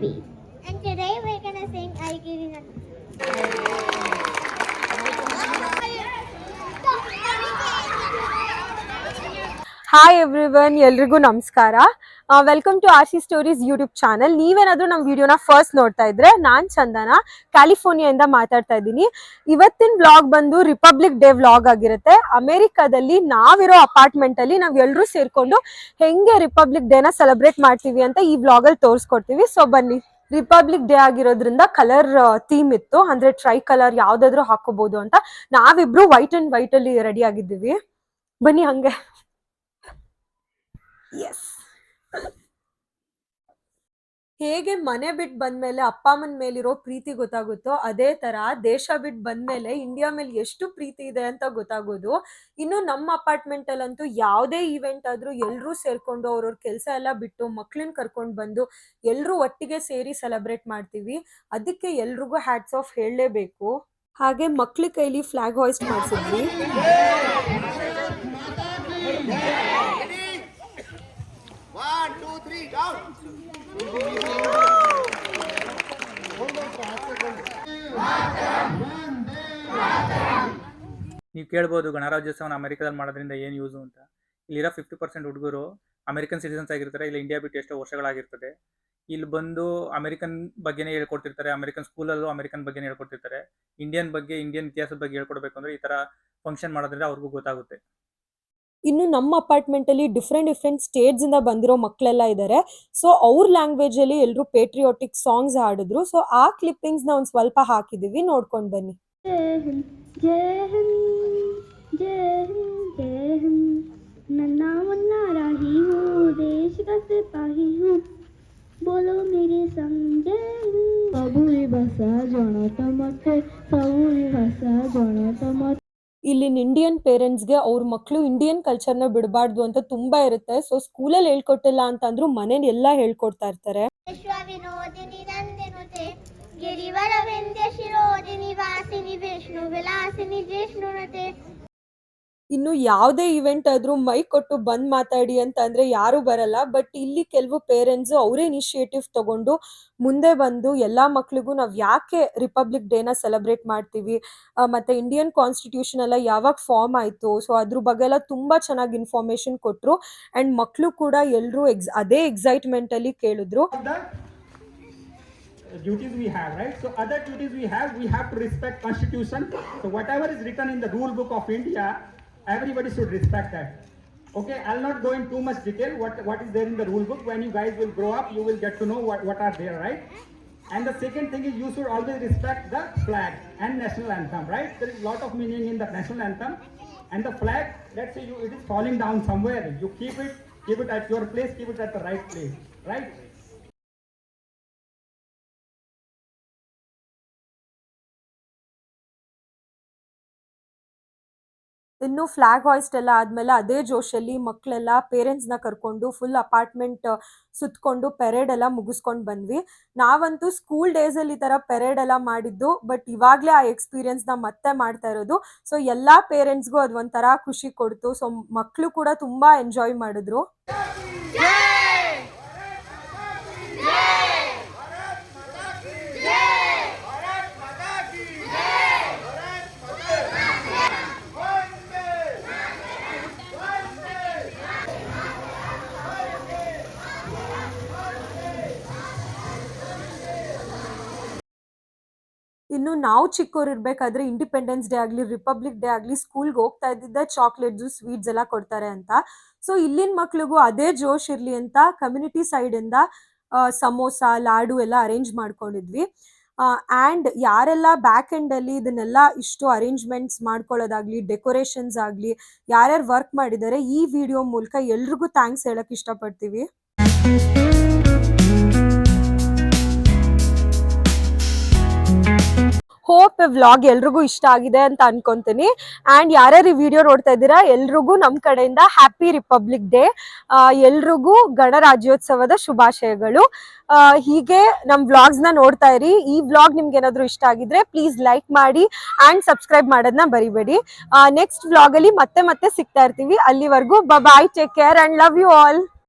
Purvi. And today we're gonna sing I Give You hi everyone, ಎಲ್ರಿಗೂ ನಮಸ್ಕಾರ. Welcome to RC stories YouTube channel. ನೀವೇನಾದ್ರೂ ನಮ್ಮ ವಿಡಿಯೋನ first ನೋಡ್ತಾ ಇದ್ರೆ, ನಾನ್ ಚಂದನ ಕ್ಯಾಲಿಫೋರ್ನಿಯಾದಿಂದ ಮಾತಾಡ್ತಾ ಇದ್ದೀನಿ. ಇವತ್ತಿನ ವ್ಲಾಗ್ ಬಂದು ರಿಪಬ್ಲಿಕ್ ಡೇ ವ್ಲಾಗ್ ಆಗಿರುತ್ತೆ. ಅಮೆರಿಕಾದಲ್ಲಿ ನಾವಿರೋ ಅಪಾರ್ಟ್ಮೆಂಟ್ ಅಲ್ಲಿ ನಾವ್ ಎಲ್ರೂ ಸೇರ್ಕೊಂಡು ಹೆಂಗೆ ರಿಪಬ್ಲಿಕ್ ಡೇನ ಸೆಲೆಬ್ರೇಟ್ ಮಾಡ್ತೀವಿ ಅಂತ ಈ ವ್ಲಾಗ್ ಅಲ್ಲಿ ತೋರಿಸ್ಕೊಡ್ತೀವಿ. ಸೊ ಬನ್ನಿ. ರಿಪಬ್ಲಿಕ್ ಡೇ ಆಗಿರೋದ್ರಿಂದ ಕಲರ್ ಥೀಮ್ ಇತ್ತು, ಅಂದ್ರೆ ಟ್ರೈ ಕಲರ್ ಯಾವ್ದಾದ್ರು ಹಾಕೋಬಹುದು ಅಂತ. ನಾವಿಬ್ರು ವೈಟ್ ಅಂಡ್ ವೈಟ್ ಅಲ್ಲಿ ರೆಡಿ ಆಗಿದ್ದೀವಿ. ಬನ್ನಿ ಹಂಗೆ. ಎಸ್. ಹೇಗೆ ಮನೆ ಬಿಟ್ಟು ಬಂದ್ಮೇಲೆ ಅಪ್ಪ ಅಮ್ಮನ ಮೇಲಿರೋ ಪ್ರೀತಿ ಗೊತ್ತಾಗುತ್ತೋ, ಅದೇ ತರ ದೇಶ ಬಿಟ್ಟು ಬಂದ್ಮೇಲೆ ಇಂಡಿಯಾ ಮೇಲೆ ಎಷ್ಟು ಪ್ರೀತಿ ಇದೆ ಅಂತ ಗೊತ್ತಾಗೋದು. ಇನ್ನು ನಮ್ಮ ಅಪಾರ್ಟ್ಮೆಂಟ್ ಅಲ್ಲಂತೂ ಯಾವುದೇ ಇವೆಂಟ್ ಆದ್ರೂ ಎಲ್ರೂ ಸೇರ್ಕೊಂಡು ಅವ್ರವ್ರ ಕೆಲಸ ಎಲ್ಲ ಬಿಟ್ಟು ಮಕ್ಳನ್ನ ಕರ್ಕೊಂಡು ಬಂದು ಎಲ್ರೂ ಒಟ್ಟಿಗೆ ಸೇರಿ ಸೆಲೆಬ್ರೇಟ್ ಮಾಡ್ತೀವಿ. ಅದಕ್ಕೆ ಎಲ್ರಿಗೂ ಹ್ಯಾಟ್ಸ್ ಆಫ್ ಹೇಳಲೇಬೇಕು. ಹಾಗೆ ಮಕ್ಳ ಕೈಲಿ ಫ್ಲಾಗ್ ಹಾಯ್ಸ್ಟ್ ಮಾಡಿಸಿದ್ವಿ. ನೀವು ಕೇಳ್ಬೋದು ಗಣರಾಜ್ಯೋತ್ಸವನ ಅಮೆರಿಕದಲ್ಲಿ ಮಾಡೋದ್ರಿಂದ ಏನು ಯೂಸು ಅಂತ. ಇಲ್ಲಿರೋ 50% ಹುಡುಗರು ಅಮೆರಿಕನ್ ಸಿಟಿಸನ್ಸ್ ಆಗಿರ್ತಾರೆ, ಇಲ್ಲ ಇಂಡಿಯಾ ಬಿಟ್ಟು ಎಷ್ಟೋ ವರ್ಷಗಳಾಗಿರ್ತದೆ. ಇಲ್ಲಿ ಬಂದು ಅಮೆರಿಕನ್ ಬಗ್ಗೆನೇ ಹೇಳ್ಕೊಡ್ತಿರ್ತಾರೆ, ಅಮೆರಿಕನ್ ಸ್ಕೂಲಲ್ಲೂ ಅಮೆರಿಕನ್ ಬಗ್ಗೆನೇ ಹೇಳ್ಕೊಡ್ತಿರ್ತಾರೆ. ಇಂಡಿಯನ್ ಇತಿಹಾಸದ ಬಗ್ಗೆ ಹೇಳ್ಕೊಡ್ಬೇಕು ಅಂದ್ರೆ ಈ ಥರ ಫಂಕ್ಷನ್ ಮಾಡೋದ್ರಿಂದ ಅವ್ರಿಗೂ ಗೊತ್ತಾಗುತ್ತೆ. ಇನ್ನು ನಮ್ಮ ಅಪಾರ್ಟ್ಮೆಂಟ್ ಅಲ್ಲಿ ಡಿಫ್ರೆಂಟ್ ಸ್ಟೇಟ್ಸ್ ಇಂದ ಬಂದಿರೋ ಮಕ್ಕಳೆಲ್ಲ ಇದ್ದಾರೆ. ಸೊ ಅವ್ರ ಲ್ಯಾಂಗ್ವೇಜ್ ಅಲ್ಲಿ ಎಲ್ಲರೂ ಪೇಟ್ರಿಯಾಟಿಕ್ ಸಾಂಗ್ಸ್ ಹಾಡಿದ್ರು. ಸೊ ಆ ಕ್ಲಿಪ್ಪಿಂಗ್ಸ್ ನ ಒಂದ್ ಸ್ವಲ್ಪ ಹಾಕಿದೀವಿ, ನೋಡ್ಕೊಂಡ್ ಬನ್ನಿ. बोलो मेरे संग सबुरी भाषा जनत मते सबुरी भाषा जनत मते. ಇಲ್ಲಿನ ಇಂಡಿಯನ್ ಪೇರೆಂಟ್ಸ್ಗೆ ಅವ್ರ ಮಕ್ಕಳು ಇಂಡಿಯನ್ ಕಲ್ಚರ್ನ ಬಿಡಬಾರ್ದು ಅಂತ ತುಂಬಾ ಇರುತ್ತೆ. ಸೊ ಸ್ಕೂಲಲ್ಲಿ ಹೇಳ್ಕೊಟ್ಟಿಲ್ಲ ಅಂತಂದ್ರೂ ಮನೇಲಿ ಎಲ್ಲ ಹೇಳ್ಕೊಡ್ತಾ ಇರ್ತಾರೆ. ಇನ್ನು ಯಾವುದೇ ಇವೆಂಟ್ ಆದ್ರೂ ಮೈಕ್ ಕೊಟ್ಟು ಬಂದ್ ಮಾತಾಡಿ ಅಂತ ಅಂದ್ರೆ ಯಾರು ಬರಲ್ಲ. ಬಟ್ ಇಲ್ಲಿ ಕೆಲವು ಪೇರೆಂಟ್ಸ್ ಅವರೇ ಇನಿಷಿಯೇಟಿವ್ ತಗೊಂಡು ಮುಂದೆ ಬಂದು ಎಲ್ಲಾ ಮಕ್ಳಿಗೂ ನಾವ್ ಯಾಕೆ ರಿಪಬ್ಲಿಕ್ ಡೇನ ಸೆಲೆಬ್ರೇಟ್ ಮಾಡ್ತೀವಿ, ಮತ್ತೆ ಇಂಡಿಯನ್ ಕಾನ್ಸ್ಟಿಟ್ಯೂಷನ್ ಎಲ್ಲ ಯಾವಾಗ ಫಾರ್ಮ್ ಆಯ್ತು, ಸೊ ಅದ್ರ ಬಗ್ಗೆ ಎಲ್ಲ ತುಂಬಾ ಚೆನ್ನಾಗಿ ಇನ್ಫಾರ್ಮೇಶನ್ ಕೊಟ್ರು. ಅಂಡ್ ಮಕ್ಳು ಕೂಡ ಎಲ್ರು ಅದೇ ಎಕ್ಸೈಟ್ಮೆಂಟ್ ಅಲ್ಲಿ ಕೇಳಿದ್ರು. Duties we have, right? So other duties we have to respect constitution. So whatever is written in the rule book of India, everybody should respect that. Okay, I'll not go in too much detail what is there in the rule book. When you guys will grow up, you will get to know what are there, right? And the second thing is you should always respect the flag and national anthem, right? There is a lot of meaning in the national anthem and the flag. Let's say it is falling down somewhere, you keep it at your place, keep it at the right place, right? ಇನ್ನು flag ಹಾಯ್ಸ್ಟ್ ಎಲ್ಲ ಆದ್ಮೇಲೆ ಅದೇ ಜೋಶಲ್ಲಿ ಮಕ್ಕಳೆಲ್ಲ parents ನ ಕರ್ಕೊಂಡು full apartment ಸುತ್ಕೊಂಡು parade ಎಲ್ಲ ಮುಗಿಸ್ಕೊಂಡು ಬಂದ್ವಿ. ನಾವಂತೂ ಸ್ಕೂಲ್ ಡೇಸ್ ಅಲ್ಲಿ ಈ ತರ ಪೆರೇಡ್ ಎಲ್ಲ ಮಾಡಿದ್ದು, ಬಟ್ ಇವಾಗ್ಲೇ ಆ ಎಕ್ಸ್ಪೀರಿಯನ್ಸ್ ನ ಮತ್ತೆ ಮಾಡ್ತಾ ಇರೋದು. ಸೊ ಎಲ್ಲಾ ಪೇರೆಂಟ್ಸ್ಗೂ ಅದ್ ಒಂಥರ ಖುಷಿ ಕೊಡ್ತು. ಸೊ ಮಕ್ಕಳು ಕೂಡ ತುಂಬಾ ಎಂಜಾಯ್ ಮಾಡಿದ್ರು. ಇನ್ನು ನಾವು ಚಿಕ್ಕವರಿರ್ಬೇಕಾದ್ರೆ ಇಂಡಿಪೆಂಡೆನ್ಸ್ ಡೇ ಆಗ್ಲಿ ರಿಪಬ್ಲಿಕ್ ಡೇ ಆಗ್ಲಿ ಸ್ಕೂಲ್ಗೆ ಹೋಗ್ತಾ ಇದ್ದಿದ್ದೆ ಚಾಕ್ಲೇಟ್ಸ್ ಸ್ವೀಟ್ಸ್ ಎಲ್ಲ ಕೊಡ್ತಾರೆ ಅಂತ. ಸೊ ಇಲ್ಲಿನ ಮಕ್ಳಿಗೂ ಅದೇ ಜೋಶ್ ಇರ್ಲಿ ಅಂತ ಕಮ್ಯುನಿಟಿ ಸೈಡ್ ಇಂದ ಸಮೋಸ ಲಾಡು ಎಲ್ಲ ಅರೇಂಜ್ ಮಾಡ್ಕೊಂಡಿದ್ವಿ. ಆ್ಯಂಡ್ ಯಾರೆಲ್ಲ ಬ್ಯಾಕ್ ಎಂಡ್ ಅಲ್ಲಿ ಇದನ್ನೆಲ್ಲ ಇಷ್ಟು ಅರೇಂಜ್ಮೆಂಟ್ಸ್ ಮಾಡ್ಕೊಳ್ಳೋದಾಗ್ಲಿ ಡೆಕೋರೇಷನ್ಸ್ ಆಗ್ಲಿ ಯಾರ್ಯಾರು ವರ್ಕ್ ಮಾಡಿದ್ದಾರೆ ಈ ವಿಡಿಯೋ ಮೂಲಕ ಎಲ್ರಿಗೂ ಥ್ಯಾಂಕ್ಸ್ ಹೇಳಕ್ ಇಷ್ಟಪಡ್ತೀವಿ. ಹೋಪ್ ವ್ಲಾಗ್ ಎಲ್ರಿಗೂ ಇಷ್ಟ ಆಗಿದೆ ಅಂತ ಅನ್ಕೊಂತೀನಿ. ಅಂಡ್ ಯಾರ್ಯಾರು ಈ ವಿಡಿಯೋ ನೋಡ್ತಾ ಇದ್ದೀರಾ ಎಲ್ರಿಗೂ ನಮ್ ಕಡೆಯಿಂದ ಹ್ಯಾಪಿ ರಿಪಬ್ಲಿಕ್ ಡೇ. ಎಲ್ರಿಗೂ ಗಣರಾಜ್ಯೋತ್ಸವದ ಶುಭಾಶಯಗಳು. ಹೀಗೆ ನಮ್ ವ್ಲಾಗ್ಸ್ ನ ನೋಡ್ತಾ ಇರಿ. ಈ ವ್ಲಾಗ್ ನಿಮ್ಗೆ ಏನಾದ್ರು ಇಷ್ಟ ಆಗಿದ್ರೆ ಪ್ಲೀಸ್ ಲೈಕ್ ಮಾಡಿ ಅಂಡ್ ಸಬ್ಸ್ಕ್ರೈಬ್ ಮಾಡೋದನ್ನ ಬರಿಬೇಡಿ. ನೆಕ್ಸ್ಟ್ ವ್ಲಾಗ್ ಅಲ್ಲಿ ಮತ್ತೆ ಸಿಗ್ತಾ ಇರ್ತೀವಿ. ಅಲ್ಲಿವರೆಗೂ bye, take care and love you all.